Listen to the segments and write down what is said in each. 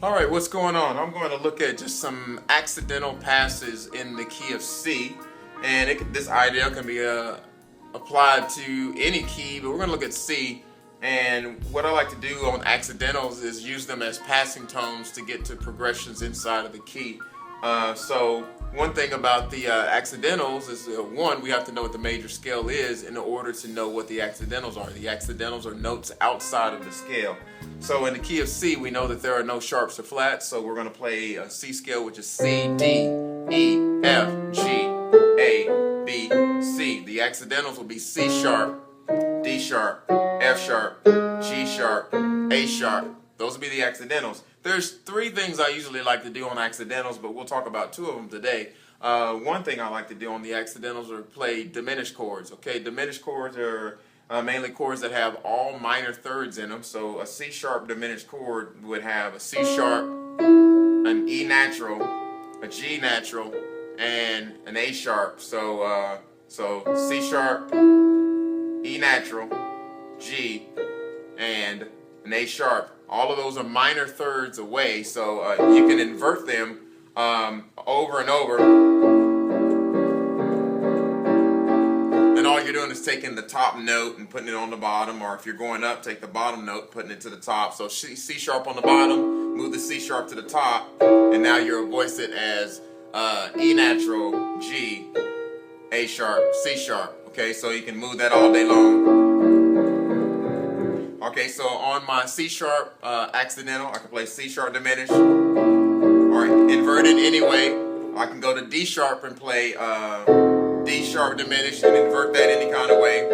Alright, what's going on? I'm going to look at just some accidental passes in the key of C, and this idea can be applied to any key, but we're going to look at C. And what I like to do on accidentals is use them as passing tones to get to progressions inside of the key. So one thing about the accidentals is, one, we have to know what the major scale is in order to know what the accidentals are. The accidentals are notes outside of the scale. So in the key of C, we know that there are no sharps or flats, so we're going to play a C scale, which is C, D, E, F, G, A, B, C. The accidentals will be C sharp, D sharp, F sharp, G sharp, A sharp. Those will be the accidentals. There's three things I usually like to do on accidentals, but we'll talk about two of them today. One thing I like to do on the accidentals are play diminished chords. Okay, diminished chords are mainly chords that have all minor thirds in them. So a C sharp diminished chord would have a C sharp, an E natural, a G natural, and an A sharp. So C sharp, E natural, G, and an A sharp. All of those are minor thirds away, so you can invert them over and over. And all you're doing is taking the top note and putting it on the bottom, or if you're going up, take the bottom note, putting it to the top. So C sharp on the bottom, move the C sharp to the top, and now you'll voice it as E natural, G, A sharp, C sharp. Okay, so you can move that all day long. Okay, so on my C sharp accidental, I can play C sharp diminished, or inverted anyway. I can go to D sharp and play D sharp diminished and invert that any kind of way.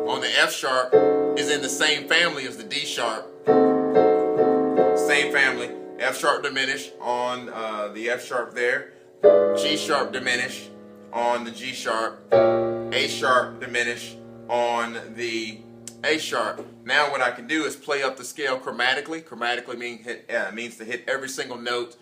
On the F sharp is in the same family as the D sharp. Same family. F sharp diminished on the F sharp there. G sharp diminished on the G sharp. A sharp diminished on the A sharp. Now what I can do is play up the scale chromatically. Chromatically means to hit every single note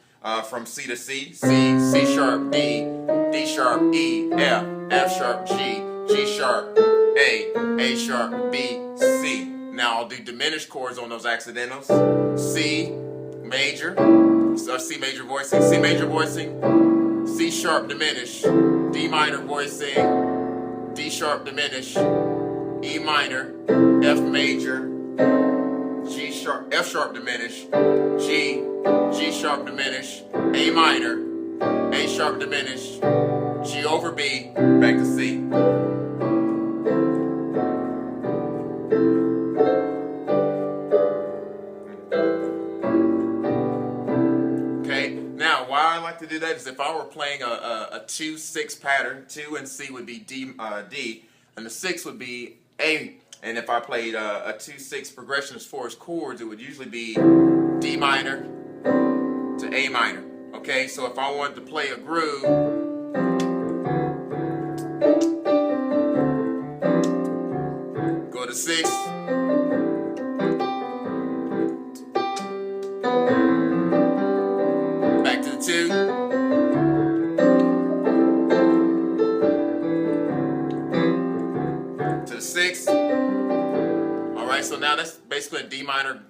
from C to C. C, C sharp, D, D sharp, E, F, F sharp, G, G sharp, A sharp, B, C. Now I'll do diminished chords on those accidentals. C major, C major voicing, C major voicing, C sharp diminished, D minor voicing, D sharp diminished, E minor, F major, G sharp, F sharp diminished, G, G sharp diminished, A minor, A sharp diminished, G over B, back to C. Okay, now why I like to do that is if I were playing a 2-6 pattern, 2 and C would be D, and the 6 would be A, and if I played a 2-6 progression as far as chords, it would usually be D minor to A minor. Okay, so if I wanted to play a groove, go to 6, back to the 2. Alright, so now that's basically a D minor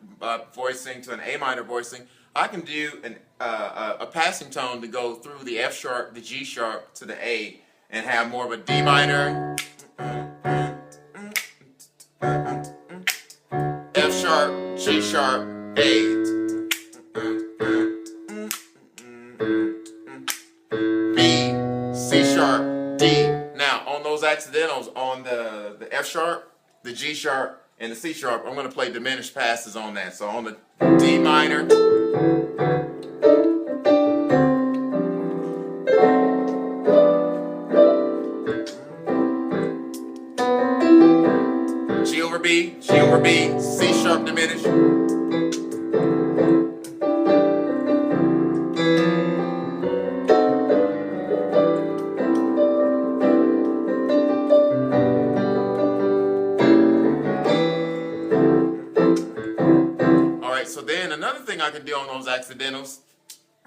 voicing to an A minor voicing. I can do a passing tone to go through the F sharp, the G sharp to the A, and have more of a D minor, F sharp, G sharp, A, B, C sharp, D. Now on those accidentals, on the F sharp, the G sharp, and the C sharp, I'm going to play diminished passes on that. So on the D minor, G over B, C sharp diminished. So then another thing I can do on those accidentals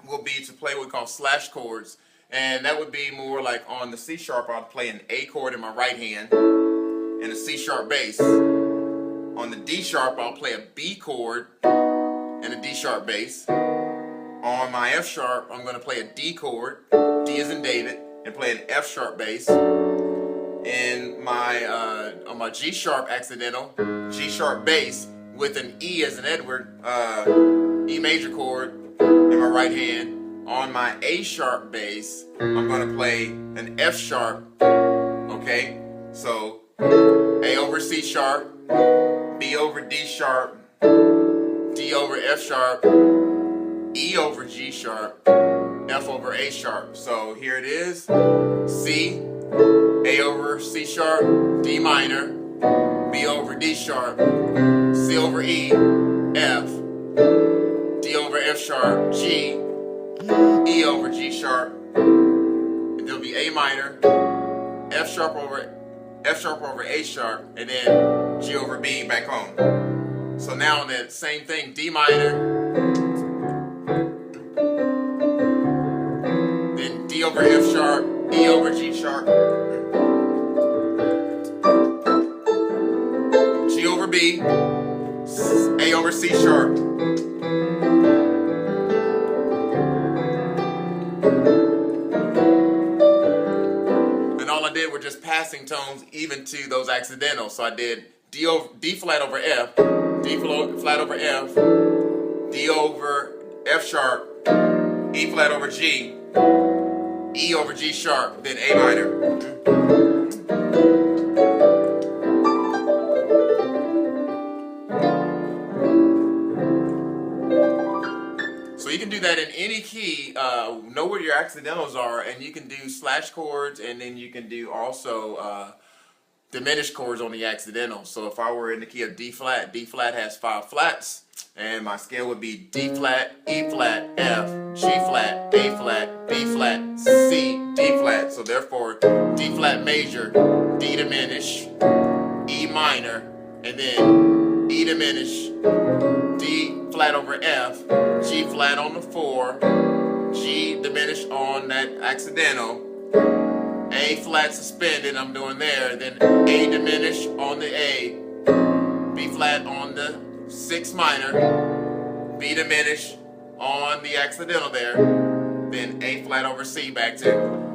will be to play what we call slash chords, and that would be more like on the C sharp I'll play an A chord in my right hand and a C sharp bass. On the D sharp I'll play a B chord and a D sharp bass. On my F sharp, I'm going to play a D chord, D as in David, and play an F sharp bass. In my on my G sharp accidental, G sharp bass with an E as in Edward, E major chord in my right hand. On my A sharp bass, I'm going to play an F sharp. Okay, so A over C sharp, B over D sharp, D over F sharp, E over G sharp, F over A sharp. So here it is: C, A over C sharp, D minor, B over D sharp, C over E, F, D over F sharp, G, E over G sharp, and there'll be A minor, F sharp over A sharp, and then G over B back home. So now on that same thing, D minor, then D over F sharp, E over G sharp, G over B, A over C sharp. And all I did were just passing tones even to those accidentals. So I did D flat over F, D flat over F, D over F sharp, E flat over G, E over G sharp, then A minor. So you can do that in any key, know where your accidentals are, and you can do slash chords, and then you can do also diminished chords on the accidental. So if I were in the key of D flat has 5 flats, and my scale would be D flat, E flat, F, G flat, A flat, B flat, C, D flat. So therefore, D flat major, D diminished, E minor, and then E diminished, D flat over F, G flat on the 4, G diminished on that accidental, A flat suspended, I'm doing there, then A diminished on the A, B flat on the 6 minor, B diminished on the accidental there, then A flat over C back to